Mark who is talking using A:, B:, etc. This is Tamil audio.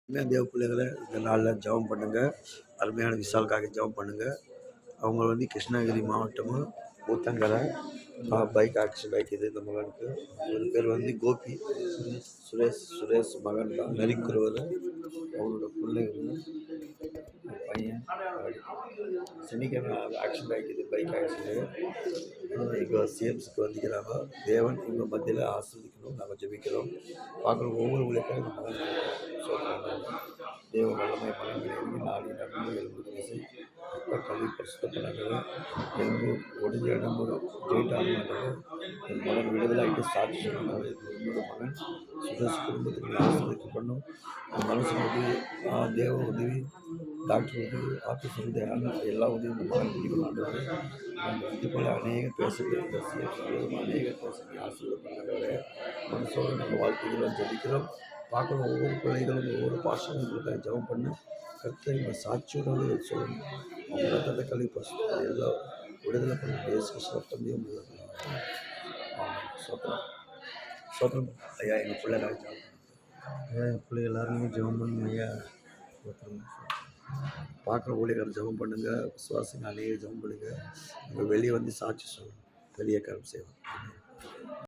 A: உண்மையான தேவ பிள்ளைகளை இந்த நாளில் ஜெபம் பண்ணுங்கள். அருமையான விசாலுக்காக ஜெபம் பண்ணுங்கள். அவங்க கிருஷ்ணகிரி மாவட்டமும் ஊத்தங்கரை பைக் ஆக்சிடென்ட் ஆகிக்குது. இந்த மகனுக்கு ஒரு பேர் கோபி சுரேஷ் மகன் தான் நரிக்குறவர். அவரோட பிள்ளைகள் பையன் சனிக்கிழமை ஆக்சிடென்ட் ஆகிக்குது, பைக் ஆக்சிடென்ட். இப்போ சிஎம்ஸுக்கு வந்துக்கிறாங்க. தேவன் இவங்க மத்தியில் ஆசிர்வதிக்கணும். நாங்கள் ஜெபிக்கிறோம். பார்க்குற ஒவ்வொரு ஊழியக்காரும் இந்த மகன் தேவ வல்லமை பலன்களை இறங்கி நாடி நடந்து எலும்பு விசை கல்வி பரிசுத்தப்படாதது எலும்பு ஒடிஞ்ச இடம்பு ஜெயிட்டார்கள். என் மகன் விடுதலாகிட்டு சாட்சி சொன்னார். என்னோட மகன் சுரேஷ் குடும்பத்துக்கு ஆசிர்வதிக்கப்படணும். என் மனசுக்கு உதவி, தேவ உதவி, டாக்டர் உதவி, ஆஃபீஸர் உதவி, எல்லா உதவியும் இந்த மகன் பிடிக்கணுன்றது. இது போல் அநேக பேசுகிறது அநேக பேசுகிறேன். ஆசிர்வதிக்கப்படாத மனசோடு நாங்கள் வாழ்த்துக்கிறோம், ஜெபிக்கிறோம். பார்க்குற ஒவ்வொரு பிள்ளைகளும் ஒவ்வொரு பாஷையும் உங்களுக்கு ஜெபம் பண்ண கருத்தை உங்கள் சாட்சியோடு சொல்லணும். அவங்க ரத்தத்தை கல்வி பரிசுத்தம் எல்லாம் விடுதலை பண்ண இயேசு சத்தத்தையும் சோத்திரம் சோத்திரம். ஐயா எங்கள் பிள்ளைகளை ஜெபம் ஐயா, எங்கள் பிள்ளைகள் எல்லாருமே ஜெபம் பண்ணணும் ஐயா. பார்க்குற ஊழியர்கள் ஜெபம் பண்ணுங்கள். விசுவாசிங்க அநேக ஜெபம் பண்ணுங்கள். உங்கள் வெளியே சாட்சி சொல்லணும். வெளியே கரம் செய்வோம்.